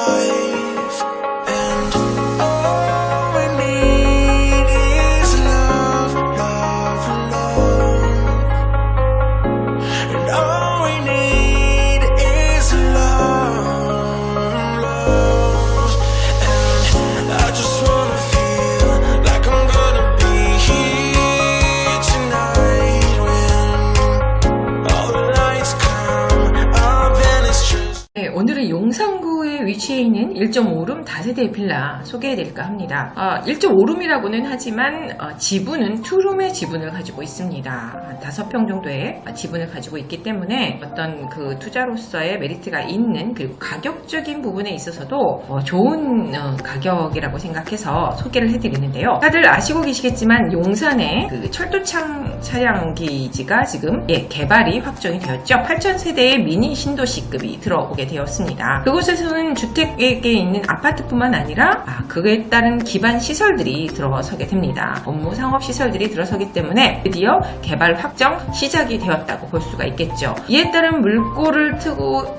life, and all we need is love, love, love, and all we need is love, love, and I just wanna feel like I'm gonna be here tonight when all the lights come up and it's just. 네, 오늘은 용산구에 위치해 있는 1.5룸 다세대 빌라 소개해드릴까 합니다. 1.5룸이라고는 하지만 지분은 2룸의 지분을 가지고 있습니다. 한 5평 정도의 지분을 가지고 있기 때문에 어떤 그 투자로서의 메리트가 있는, 그리고 가격적인 부분에 있어서도 좋은 가격이라고 생각해서 소개를 해드리는데요. 다들 아시고 계시겠지만 용산에 그 철도창 차량 기지가 지금 개발이 확정이 되었죠. 8,000세대의 미니 신도시급이 들어오게 되었습니다. 그곳에서는 주택에 있는 아파트뿐만 아니라 그에 따른 기반 시설들이 들어서게 됩니다. 업무 상업 시설들이 들어서기 때문에 드디어 개발 확정 시작이 되었다고 볼 수가 있겠죠. 이에 따른 물꼬를 트고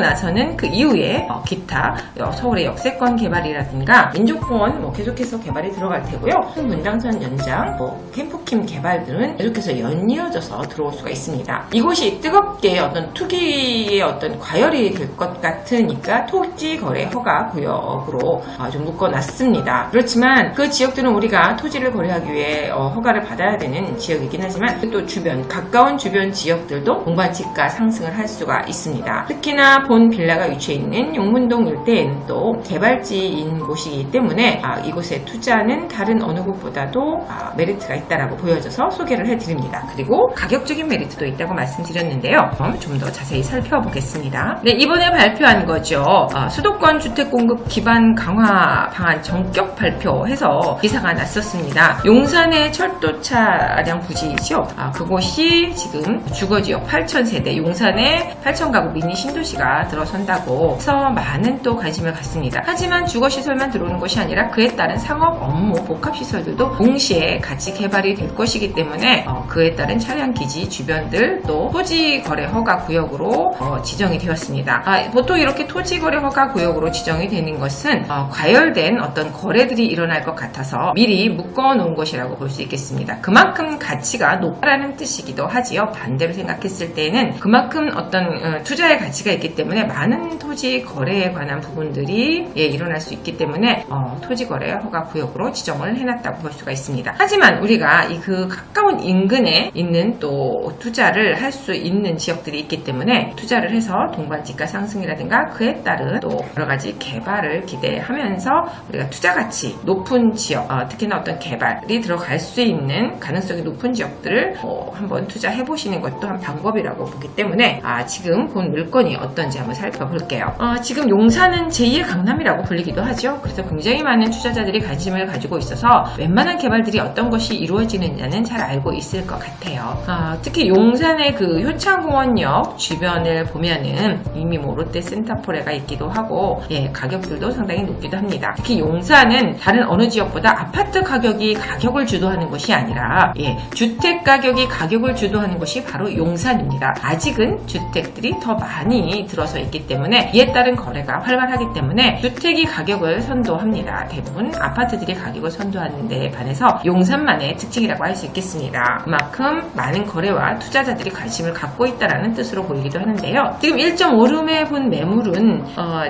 나서는 그 이후에 기타 서울의 역세권 개발이라든가 민족공원 계속해서 개발이 들어갈 테고요. 분당선 연장, 캠프킴 개발들은 계속해서 연이어져서 들어올 수가 있습니다. 이곳이 뜨겁게 어떤 투기의 어떤 과열이 될 것 같으니까 토지거래 허가 구역으로 좀 묶어놨습니다. 그렇지만 그 지역들은 우리가 토지를 거래하기 위해 허가를 받아야 되는 지역이긴 하지만 또 가까운 주변 지역들도 공간지가 상승을 할 수가 있습니다. 특히나 본 빌라가 위치해 있는 용문동 일대에는 또 개발지인 곳이기 때문에 이곳에 투자는 다른 어느 곳보다도 메리트가 있다라고 보여져서 소개를 해드립니다. 그리고 가격적인 메리트도 있다고 말씀드렸는데요. 좀 더 자세히 살펴보겠습니다. 네, 이번에 발표한 거죠. 수도권 주택 공급 기반 강화 방안 전격 발표해서 기사가 났었습니다. 용산의 철도 차량 부지이죠. 그곳이 지금 주거지역 8,000세대, 용산에 8,000가구 미니 신도시가 들어선다고 해서 많은 또 관심을 갖습니다. 하지만 주거시설만 들어오는 것이 아니라 그에 따른 상업 업무 복합시설들도 동시에 같이 개발이 될 것이기 때문에 그에 따른 차량 기지 주변들 또 토지 거래 허가 구역으로 지정이 되었습니다. 보통 이렇게 토지 거래 허가 구역으로 지정이 되는 것은 과열된 어떤 거래들이 일어날 것 같아서 미리 묶어 놓은 것이라고 볼 수 있겠습니다. 그만큼 가치가 높다라는 뜻이기도 하지요. 반대로 생각했을 때는 그만큼 어떤 투자의 가치가 있기 때문에 많은 토지 거래에 관한 부분들이 일어날 수 있기 때문에 토지 거래 허가 구역으로 지정을 해놨다고 볼 수가 있습니다. 하지만 우리가 그 가까운 인근에 있는 또 투자를 할 수 있는 지역들이 있기 때문에 투자를 해서 동반지가 상승이라든가 그에 따른 또 여러가지 개발을 기대하면서 우리가 투자 가치 높은 지역, 특히나 어떤 개발이 들어갈 수 있는 가능성이 높은 지역들을 한번 투자해 보시는 것도 한 방법이라고 보기 때문에 지금 본 물건이 어떤지 한번 살펴볼게요. 지금 용산은 제2의 강남이라고 불리기도 하죠. 그래서 굉장히 많은 투자자들이 관심을 가지고 있어서 웬만한 개발들이 어떤 것이 이루어지느냐는 잘 알고 있을 것 같아요. 특히 용산의 그 효창공원역 주변을 보면은 이미 롯데 센터포레가 있기도 하고 가격들도 상당히 높기도 합니다. 특히 용산은 다른 어느 지역보다 아파트 가격을 주도하는 것이 아니라 주택 가격이 가격을 주도하는 것이 바로 용산입니다. 아직은 주택들이 더 많이 들어서 있기 때문에 이에 따른 거래가 활발하기 때문에 주택이 가격을 선도합니다. 대부분 아파트들이 가격을 선도하는 데 반해서 용산만의 특징이라고 할 수 있겠습니다. 그만큼 많은 거래와 투자자들이 관심을 갖고 있다는 뜻으로 보이기도 하는데요. 지금 1.5룸에 본 매물은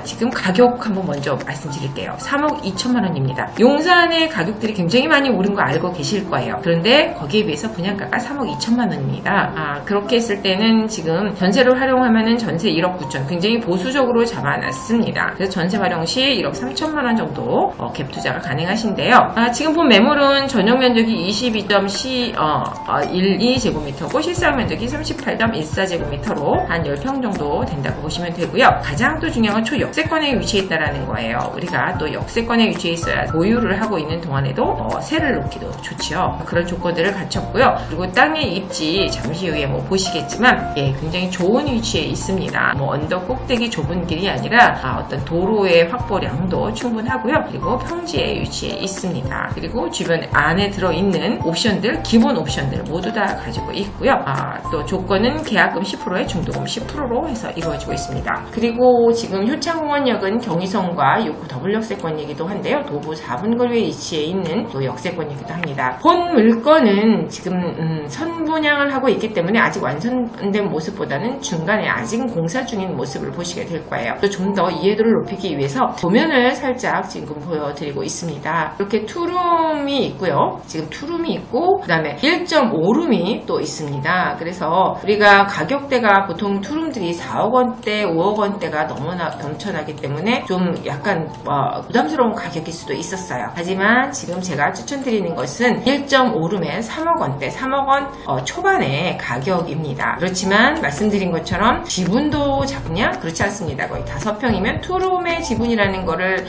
지금 가격 한번 먼저 말씀드릴게요. 3억 2천만 원입니다. 용산의 가격들이 굉장히 많이 오른 거 알고 계실 거예요. 그런데 거기에 비해서 분양가가 3억 2천만 원입니다. 그렇게 했을 때는 지금 전세를 활용하면은 전세 1억 9천, 굉장히 보수적으로 잡아놨습니다. 그래서 전세 활용 시 1억 3천만 원 정도 갭 투자가 가능하신데요. 지금 본 매물은 전용 면적이 22.12제곱미터고 실사용 면적이 38.14제곱미터로 한 10평 정도 된다고 보시면 되고요. 가장 또 중요한 건 초역세권에 위치해 있다는 거예요. 우리가 또 역세권에 위치해 있어야 보유를 하고 있는 동안에도 세를 놓기도 좋죠. 그런 조건들을 갖췄고요. 그리고 땅의 입지 잠시 후에 보시겠지만 굉장히 좋은 위치에 있습니다. 언덕 꼭대기 좁은 길이 아니라 어떤 도로의 확보량도 충분하고요. 그리고 평지에 위치해 있습니다. 그리고 주변 안에 들어있는 옵션들, 기본 옵션들 모두 다 가지고 있고요. 또 조건은 계약금 10%에 중도금 10%로 해서 이루어지고 있습니다. 그리고 그리고 지금 효창공원역은 경의선과 6구 더블 역세권이기도 한데요. 도보 4분 거리에 위치해 있는 또 역세권이기도 합니다. 본 물건은 지금 선분양을 하고 있기 때문에 아직 완성된 모습보다는 중간에 아직 공사 중인 모습을 보시게 될 거예요. 또 좀 더 이해도를 높이기 위해서 도면을 살짝 지금 보여드리고 있습니다. 이렇게 투룸이 있고요. 지금 투룸이 있고 그 다음에 1.5룸이 또 있습니다. 그래서 우리가 가격대가 보통 투룸들이 4억 원대, 5억 원대가 너무나 넘쳐나기 때문에 좀 약간 부담스러운 가격일 수도 있었어요. 하지만 지금 제가 추천드리는 것은 1.5룸에 3억 원대, 3억 원 초반의 가격입니다. 그렇지만 말씀드린 것처럼 지분도 작냐? 그렇지 않습니다. 거의 5평이면 투룸의 지분이라는 거를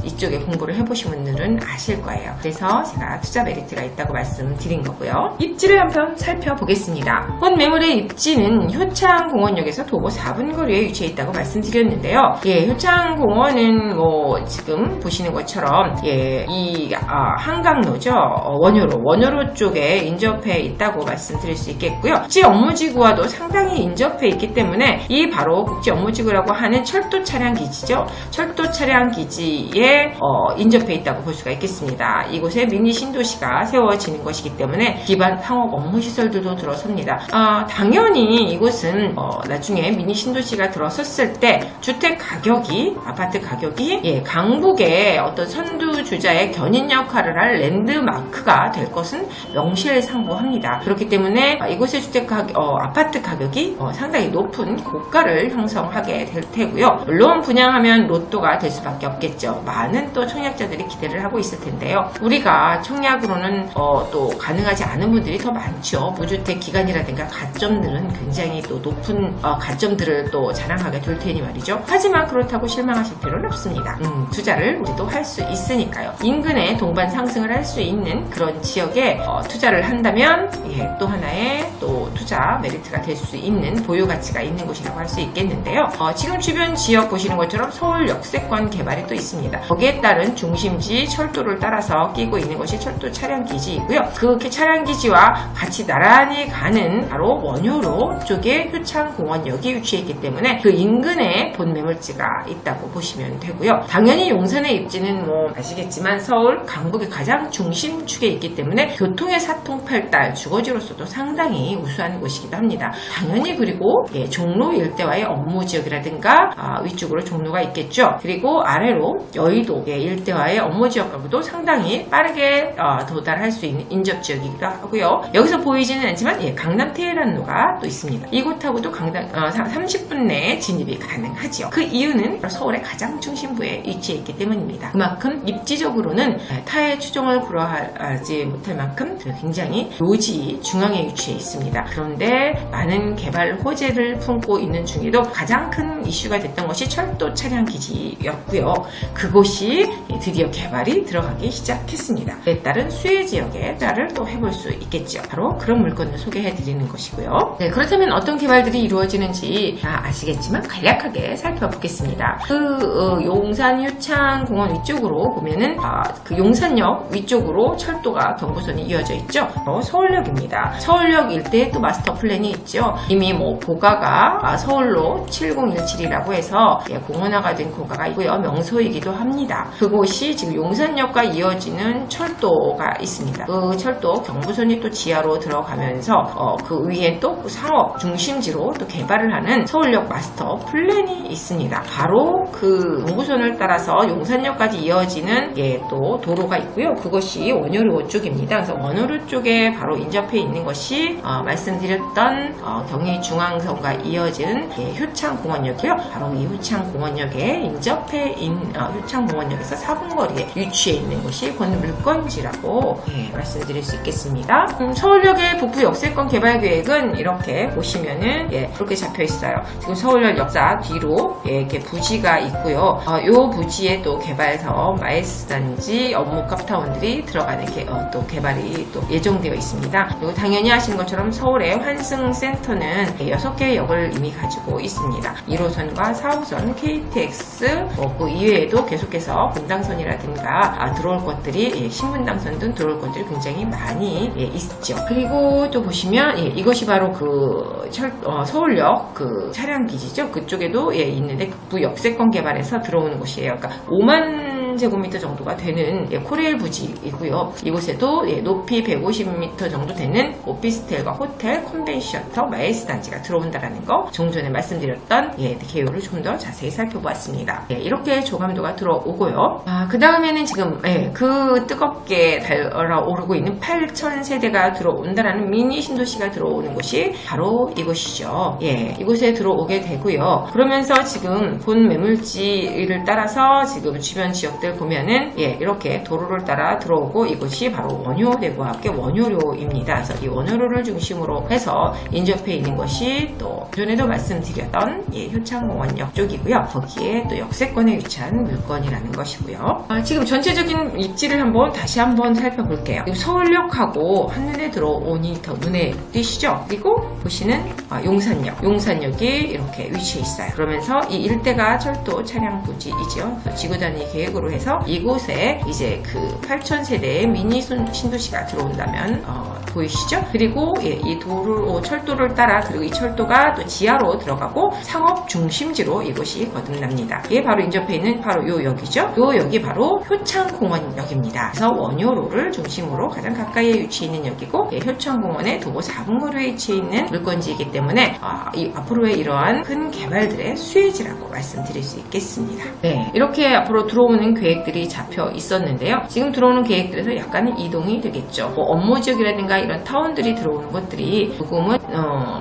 이쪽에 공부를 해보신 분들은 아실 거예요. 그래서 제가 투자 메리트가 있다고 말씀드린 거고요. 입지를 한번 살펴보겠습니다. 본 매물의 입지는 효창공원역에서 도보 4분 거리에 위치해 있다고 말씀드렸는데요. 예, 효창공원은 지금 보시는 것처럼 이 한강로죠. 원효로 쪽에 인접해 있다고 말씀드릴 수 있겠고요. 국제 업무지구와도 상당히 인접해 있기 때문에 이 바로 국제 업무지구라고 하는 철도 차량 기지죠. 철도 차량 기지에 인접해 있다고 볼 수가 있겠습니다. 이곳에 미니 신도시가 세워지는 것이기 때문에 기반 상업 업무 시설들도 들어섭니다. 당연히 이곳은 나중에 미니 신도시가 들어섰을 때 주택 가격이 아파트 가격이 강북의 어떤 선두주자의 견인 역할을 할 랜드마크가 될 것은 명실상부합니다. 그렇기 때문에 이곳의 아파트 가격이 상당히 높은 고가를 형성하게 될 테고요. 물론 분양하면 로또가 될 수밖에 없겠죠. 많은 또 청약자들이 기대를 하고 있을 텐데요. 우리가 청약으로는 또 가능하지 않은 분들이 더 많죠. 무주택 기간이라든가 가점들은 굉장히 또 높은 가점들을 또 자랑하게 될 테니 말이죠. 하지만 그렇다고 실망하실 필요는 없습니다. 투자를 우리도 할 수 있으니까요. 인근에 동반 상승을 할 수 있는 그런 지역에 투자를 한다면 또 하나의 또 투자 메리트가 될 수 있는 보유 가치가 있는 곳이라고 할 수 있겠는데요. 지금 주변 지역 보시는 것처럼 서울 역세권 개발이 또 있습니다. 거기에 따른 중심지 철도를 따라서 끼고 있는 것이 철도 차량 기지이고요. 그 차량 기지와 같이 나란히 가는 바로 원효로 쪽에 효창공원역이 위치해 있기 때문에 그 인근에 본 매물지가 있다고 보시면 되고요. 당연히 용산의 입지는 아시겠지만 서울 강북의 가장 중심축에 있기 때문에 교통의 사통팔달 주거지로서도 상당히 우수한 곳이기도 합니다. 당연히 그리고 종로 일대와의 업무 지역이라든가 위쪽으로 종로가 있겠죠. 그리고 아래로 여의도 일대와의 업무 지역하고도 상당히 빠르게 도달할 수 있는 인접 지역이기도 하고요. 여기서 보이지는 않지만 강남 테헤란로가 또 있습니다. 이곳하고도 30분 내에 진입이 가능하죠. 그 이유는 서울의 가장 중심부에 위치해 있기 때문입니다. 그만큼 입지적으로는 타의 추종을 불허하지 못할 만큼 굉장히 요지 중앙에 위치해 있습니다. 그런데 많은 개발 호재를 품고 있는 중에도 가장 큰 이슈가 됐던 것이 철도 차량 기지였고요. 그곳이 드디어 개발이 들어가기 시작했습니다. 그에 따른 수혜 지역에 투자를 또 해볼 수 있겠죠. 바로 그런 물건을 소개해 드리는 것이고요. 그렇다면 어떤 개발들이 이루어지는지 아시겠지만 간략하게 살펴보겠습니다. 용산 효창공원 위쪽으로 보면은 그 용산역 위쪽으로 철도가 경부선이 이어져 있죠. 서울역입니다. 서울역 일대에 또 마스터 플랜이 있죠. 이미 고가가 서울로 7017이라고 해서 공원화가 된 고가가 있고요. 명소이기도 합니다. 그곳이 지금 용산역과 이어지는 철도가 있습니다. 그 철도 경부선이 또 지하로 들어가면서 그 위에 또 상업 중심지로 또 개발을 하는 서울역 마스터 플랜이 있습니다. 바로 그 경부선을 따라서 용산역까지 이어지는 또 도로가 있고요. 그것이 원효로 쪽입니다. 그래서 원효로 쪽에 바로 인접해 있는 것이 말씀드렸던 경의중앙선과 이어진 효창공원역이요. 바로 이 효창공원역에 인접해 있는 효창공원역에서 4분 거리에 위치해 있는 것이 본 물건지라고 말씀드릴 수 있겠습니다. 서울역의 북부 역세권 개발 계획은 이렇게 보시면은 그렇게 잡혀 있어요. 지금 서울역 역사 뒤로 이렇게 부지가 있고요. 요 부지에 또 개발사업, 마이스단지, 업무 카프타운들이 들어가는 또 개발이 또 예정되어 있습니다. 그리고 당연히 아시는 것처럼 서울의 환승센터는 6개의 역을 이미 가지고 있습니다. 1호선과 4호선, KTX, 그 이외에도 계속해서 분당선이라든가 들어올 것들이 신분당선 등 들어올 것들이 굉장히 많이 있죠. 그리고 또 보시면 이것이 바로 그 서울역 그 차량 기지죠. 그쪽에도 있는데 북부 역세권 개발에서 들어오는 곳이에요. 그러니까 5만 제곱미터 정도가 되는 코레일 부지이고요. 이곳에도 높이 150m 정도 되는 오피스텔과 호텔, 컨벤션터, 마이스 단지가 들어온다라는 거 좀 전에 말씀드렸던 개요를 좀 더 자세히 살펴보았습니다. 이렇게 조감도가 들어오고요. 그 다음에는 지금 그 뜨겁게 달아오르고 있는 8,000세대가 들어온다라는 미니 신도시가 들어오는 곳이 바로 이곳이죠. 이곳에 들어오게 되고요. 그러면서 지금 본 매물지를 따라서 지금 주변 지역들 보면은 이렇게 도로를 따라 들어오고 이곳이 바로 원효대교와 함께 원효로입니다. 그래서 이 원효로를 중심으로 해서 인접해 있는 것이 또 전에도 말씀드렸던 효창공원역 쪽이고요. 거기에 또 역세권에 위치한 물건이라는 것이고요. 지금 전체적인 입지를 다시 한번 살펴볼게요. 서울역하고 한눈에 들어오니 더 눈에 띄시죠? 그리고 보시는 용산역이 이렇게 위치해 있어요. 그러면서 이 일대가 철도 차량 부지이죠. 지구단위 계획으로 해서 이곳에 이제 그 8,000세대의 미니 신도시가 들어온다면 보이시죠? 그리고 이 철도를 따라 그리고 이 철도가 또 지하로 들어가고 상업 중심지로 이곳이 거듭납니다. 이게 바로 인접해 있는 바로 요 역이죠. 요 역이 바로 효창공원역입니다. 그래서 원효로를 중심으로 가장 가까이에 위치해 있는 역이고 효창공원의 도보 4분 거리에 위치해 있는 물건지이기 때문에 앞으로의 이러한 큰 개발들의 수혜지라고 말씀드릴 수 있겠습니다. 이렇게 앞으로 들어오는 계획들이 잡혀 있었는데요. 지금 들어오는 계획들에서 약간의 이동이 되겠죠. 업무 지역이라든가 이런 타운들이 들어오는 것들이 조금은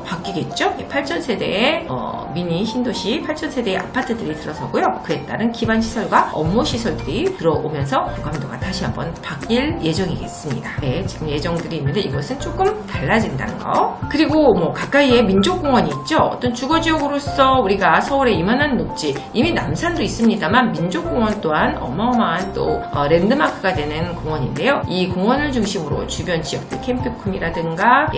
바뀌겠죠. 8,000세대의 미니 신도시 8,000세대의 아파트들이 들어서고요. 그에 따른 기반시설과 업무시설들이 들어오면서 조감도가 다시 한번 바뀔 예정이겠습니다. 지금 예정들이 있는데 이것은 조금 달라진다는 거. 그리고 가까이에 민족공원이 있죠. 어떤 주거지역으로서 우리가 서울의 이만한 녹지, 이미 남산도 있습니다만 민족공원 또한 어마어마한 또 랜드마크가 되는 공원인데요. 이 공원을 중심으로 주변 지역들 캠프쿰이라든가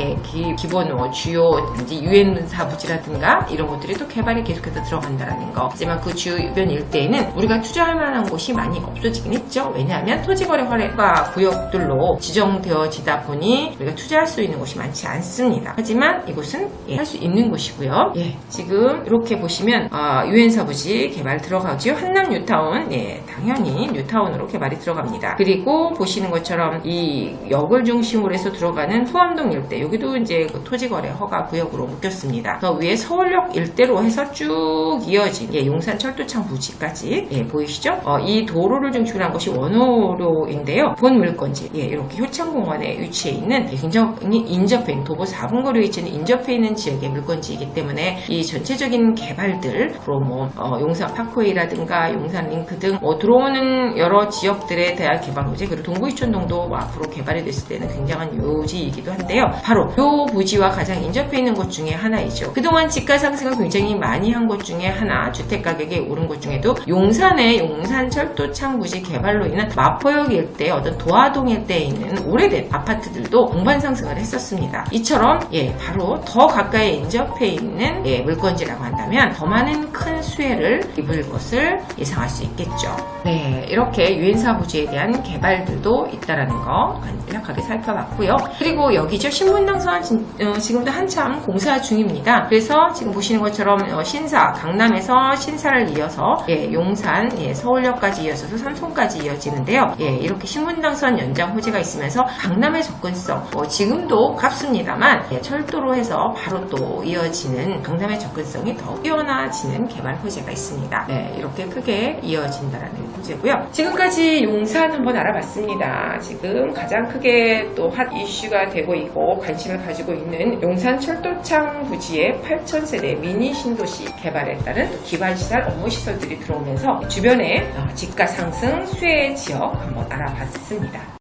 기본 주요 단지 유엔문사 부지라든가 이런 것들이 또 개발이 계속해서 들어간다는 거. 하지만 그 주변 일대에는 우리가 투자할 만한 곳이 많이 없어지긴 했죠. 왜냐하면 토지거래 허가 구역들로 지정되어지다 보니 우리가 투자할 수 있는 곳이 많지 않습니다. 하지만 이곳은 할 수 있는 곳이고요. 지금 이렇게 보시면 유엔사 부지 개발 들어가죠. 한남 뉴타운, 당연히 뉴타운으로 개발이 들어갑니다. 그리고 보시는 것처럼 이 역을 중심으로 해서 들어가는 후암동 일대, 여기도 이제 그 토지거래 허가 구역으로 묶였습니다. 그 위에 서울역 일대로 해서 쭉 이어진 용산 철도창 부지까지 보이시죠? 이 도로를 중심으로 한 것이 원호로인데요. 본 물건지 이렇게 효창공원에 위치해 있는 굉장히 인접해 있는 도보 4분 거리에 위치해 있는 인접해 있는 지역의 물건지이기 때문에 이 전체적인 개발들, 그리고 용산 파크웨이라든가 용산 링크 등 들어오는 여러 지역들에 대한 개발 호재, 그리고 동부이촌동도 앞으로 개발이 됐을 때는 굉장한 요지이기도 한데요. 바로 요 부지와 가장 인접해 있는 곳 중에 하나이죠. 그동안 지가 상승을 굉장히 많이 한 곳 중에 하나, 주택 가격이 오른 곳 중에도 용산의 용산 철도창 부지 개발로 인한 마포역 일대, 어떤 도화동 일대에 있는 오래된 아파트들도 동반 상승을 했었습니다. 이처럼 바로 더 가까이 인접해 있는 물건지라고 한다면 더 많은 큰 수혜를 입을 것을 예상할 수 있겠죠. 이렇게 유엔사 부지에 대한 개발들도 있다라는 거 간략하게 살펴봤고요. 그리고 여기죠. 신분당선 지금도 한참 공사 중입니다. 그래서 지금 보시는 것처럼 강남에서 신사를 이어서 용산, 서울역까지 이어져서 삼성까지 이어지는데요. 이렇게 신분당선 연장 호재가 있으면서 강남의 접근성, 지금도 값습니다만 철도로 해서 바로 또 이어지는 강남의 접근성이 더 뛰어나지는 개발 호재가 있습니다. 이렇게 크게 이어진다라는 호재고요. 지금까지 용산 한번 알아봤습니다. 지금 가장 크게 또 핫 이슈가 되고 있고 관심을 가지고 있는 용산 철도창 부지의 8,000세대 미니 신도시 개발에 따른 기반시설, 업무시설들이 들어오면서 주변에 집가 상승 수혜 지역 한번 알아봤습니다.